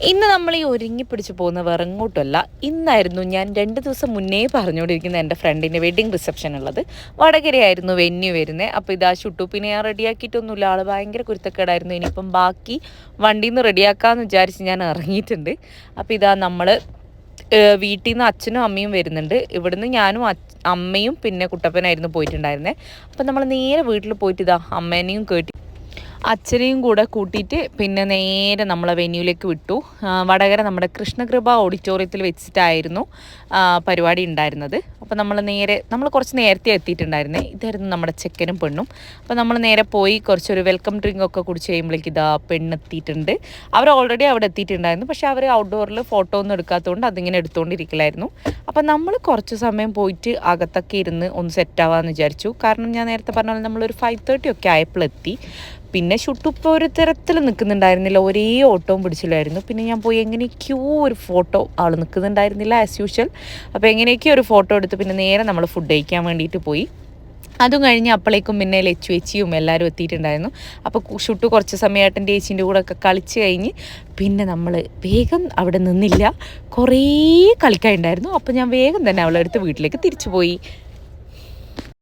ഇന്ന് നമ്മൾ ഈ ഒരുങ്ങി പിടിച്ച് പോകുന്ന വേറെങ്ങോട്ടുമല്ല. ഇന്നായിരുന്നു ഞാൻ 2 ദിവസം മുന്നേ പറഞ്ഞുകൊണ്ടിരിക്കുന്ന എൻ്റെ ഫ്രണ്ടിൻ്റെ വെഡ്ഡിങ് റിസപ്ഷൻ ഉള്ളത്. വടകരയായിരുന്നു വെന്യൂ വരുന്നത്. അപ്പോൾ ഇതാ ഷുട്ടൂപ്പിനെ ഞാൻ റെഡിയാക്കിയിട്ടൊന്നുമില്ല. ആൾ ഭയങ്കര കുരുത്തക്കേടായിരുന്നു. ഇനിയിപ്പം ബാക്കി വണ്ടിയിൽ നിന്ന് റെഡിയാക്കാമെന്ന് വിചാരിച്ച് ഞാൻ ഇറങ്ങിയിട്ടുണ്ട്. അപ്പോൾ ഇതാ നമ്മൾ വീട്ടിൽ നിന്ന് അച്ഛനും അമ്മയും വരുന്നുണ്ട്. ഇവിടുന്ന് ഞാനും അമ്മയും പിന്നെ കുട്ടപ്പനായിരുന്നു പോയിട്ടുണ്ടായിരുന്നത്. അപ്പം നമ്മൾ നേരെ വീട്ടിൽ പോയിട്ട് ഇതാ അമ്മേനെയും കേട്ടി അച്ഛനെയും കൂടെ കൂട്ടിയിട്ട് പിന്നെ നേരെ നമ്മളെ വെന്യൂലേക്ക് വിട്ടു. വടകര നമ്മുടെ കൃഷ്ണകൃപ ഓഡിറ്റോറിയത്തിൽ വെച്ചിട്ടായിരുന്നു പരിപാടി ഉണ്ടായിരുന്നത്. അപ്പോൾ നമ്മൾ കുറച്ച് നേരത്തെ എത്തിയിട്ടുണ്ടായിരുന്നേ. ഇതായിരുന്നു നമ്മുടെ ചെക്കനും പെണ്ണും. അപ്പോൾ നമ്മൾ നേരെ പോയി കുറച്ചൊരു വെൽക്കം ഡ്രിങ്ക് ഒക്കെ കുടിച്ച് കഴിയുമ്പോഴേക്ക് ഇതാ പെണ്ണെത്തിയിട്ടുണ്ട്. അവർ ഓൾറെഡി അവിടെ എത്തിയിട്ടുണ്ടായിരുന്നു. പക്ഷേ അവർ ഔട്ട്ഡോറിൽ ഫോട്ടോ ഒന്നും എടുക്കാത്തതുകൊണ്ട് അതിങ്ങനെ എടുത്തുകൊണ്ടിരിക്കലായിരുന്നു. അപ്പോൾ നമ്മൾ കുറച്ച് സമയം പോയിട്ട് അകത്തൊക്കെ ഇരുന്ന് ഒന്ന് സെറ്റാവാമെന്ന് വിചാരിച്ചു. കാരണം ഞാൻ നേരത്തെ പറഞ്ഞ പോലെ നമ്മളൊരു 5:30 ഒക്കെ ആയപ്പോഴെത്തി. പിന്നെ ഷുട്ടിപ്പോൾ ഒരു തരത്തിൽ നിൽക്കുന്നുണ്ടായിരുന്നില്ല, ഒരേ ഓട്ടവും പിടിച്ചില്ലായിരുന്നു. പിന്നെ ഞാൻ പോയി എങ്ങനെയൊക്കെയോ ഒരു ഫോട്ടോ ആൾ നിൽക്കുന്നുണ്ടായിരുന്നില്ല ആസ് യൂഷ്വൽ. അപ്പോൾ എങ്ങനെയൊക്കെയോ ഒരു ഫോട്ടോ എടുത്ത് പിന്നെ നേരെ നമ്മൾ ഫുഡ് കഴിക്കാൻ വേണ്ടിയിട്ട് പോയി. അതും കഴിഞ്ഞ് അപ്പോഴേക്കും പിന്നെ ലച്ചു ചേച്ചിയും എല്ലാവരും എത്തിയിട്ടുണ്ടായിരുന്നു. അപ്പോൾ ഷുട്ടു കുറച്ച് സമയമായിട്ട് ചേച്ചീൻ്റെ കൂടെ ഒക്കെ കളിച്ച് കഴിഞ്ഞ് പിന്നെ നമ്മൾ വേഗം അവിടെ നിന്നില്ല, കുറേ കളിക്കാനുണ്ടായിരുന്നു. അപ്പോൾ ഞാൻ വേഗം തന്നെ അവളെ അടുത്ത് വീട്ടിലേക്ക് തിരിച്ചു പോയി.